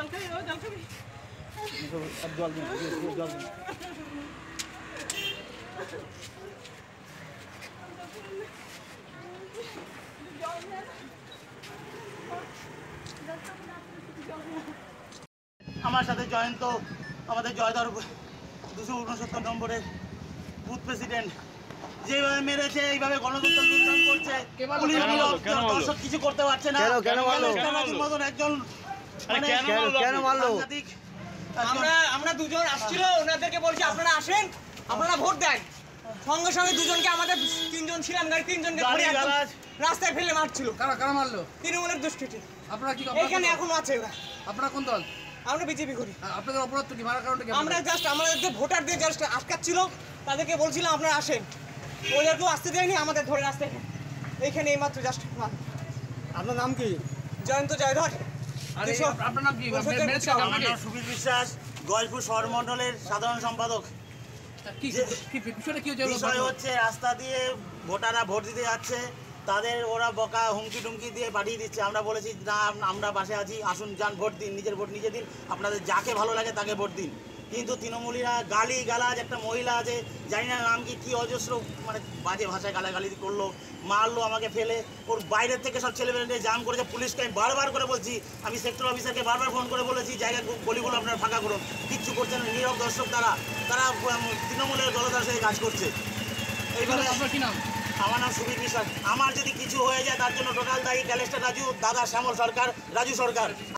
জল দিন, জল দিন। আমার সাথে জয়ন্ত, আমাদের জয়দার 269 নম্বরের বুথ প্রেসিডেন্ট, যেভাবে মেরেছে, এইভাবে গণদুত্তর করছে, দর্শক কিছু করতে পারছে না। মতন একজন কেন মারলো? আমরা দুজন আসছিল, ওনাদেরকে বলছি আপনারা আসেন, আপনারা ভোট দেন। সঙ্গে সঙ্গে দুজনকে, আমাদের তিনজন ছিলাম, তিনজনকে রাস্তায় ফেলে মারছিল। কারা মারলো? তৃণমূলের দুষ্কৃতী। আপনারা কি এখানে এখনো আছে ওরা। আপনারা কোন দল? আমরা বিজেপি করি। আপনাদের অপরাধ কি? মারার কারণটা কি? আমরা জাস্ট আমাদের যে ভোটারদের জাস্ট আটকাচ্ছিল, তাদেরকে বলছিলাম আপনারা আসেন, ওদেরকেও আসতে দেয়নি, আমাদের ধরে রাস্তায় এইখানে এইমাত্র জাস্ট। আপনার নাম কি? জয়ন্ত জয়ধর। আপনার নাম কি? আমার নাম সুবীর বিশ্বাস, গয়েশপুর শহর মন্ডলের সাধারণ সম্পাদক। বিষয় হচ্ছে, রাস্তা দিয়ে ভোটাররা ভোট দিতে যাচ্ছে, তাদের ওরা বকা হুমকি টুমকি দিয়ে পাঠিয়ে দিচ্ছে। আমরা বলেছি না, আমরা পাশে আছি, আসুন যান ভোট দিন, নিজের ভোট নিজে দিন, আপনাদের যাকে ভালো লাগে তাকে ভোট দিন। কিন্তু তৃণমূলীরা গালি গালাজ, একটা মহিলা আছে জানি না নাম কি, অজস্র মানে বাজে ভাষায় গালাগালি করলো, মারলো, আমাকে ফেলে। ওর বাইরের থেকে সব ছেলেমেয়েদের জাম করেছে। পুলিশকে আমি বারবার করে বলছি, আমি সেক্টর অফিসারকে বারবার ফোন করে বলেছি জায়গা গলিগুলো আপনারা ফাঁকা করুন, কিচ্ছু করছেন না। নীরব দর্শক তারা তৃণমূলের দলদার সাথে কাজ করছে। এইভাবে। আপনার কি নাম? আমার নাম সুবীর বিশ্বাস। আমার যদি কিছু হয়ে যায় তার জন্য টোটাল দায়ী ক্যালেস্টার রাজু, দাদা শ্যামল সরকার, রাজু সরকার।